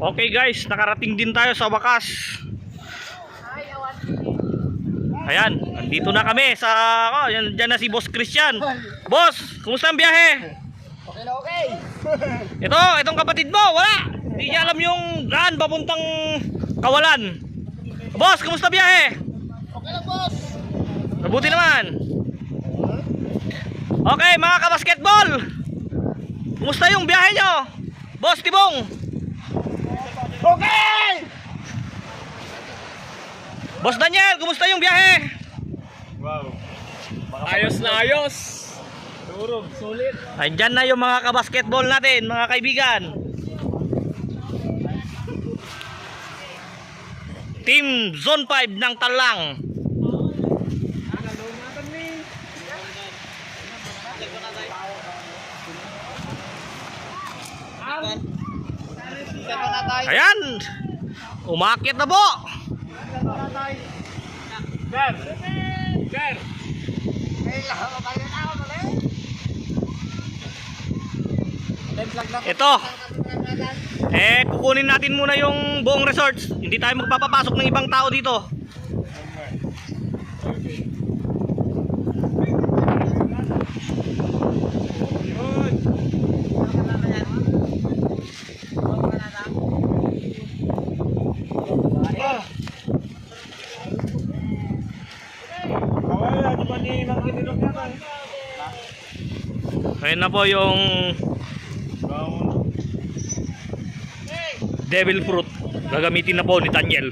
Okay guys, nakarating din tayo sa wakas. Ayan, nandito na kami sa dyan na si Boss Christian. Boss, kumusta ang biyahe? Okay na okay. Itong kapatid mo, wala. Hindi niya alam yung daan papuntang Kawalan. Boss, kumusta biyahe? Okay lang, boss. Mabuti naman. Okay, mga kabasketball, kumusta yung biyahe nyo? Boss Tibong. Okay! Boss Daniel, kumusta yung biyahe? Wow. Ayos na ayos. Turog, sulit. Andyan na yung mga kabasketball natin, mga kaibigan. Team Zone 5 ng Talang. Ayan, umakyat na po. Ito, kukunin natin muna yung buong resort. Hindi tayo magpapapasok ng ibang tao dito. Ayan na po yung devil fruit. Gagamitin na po ni Daniel.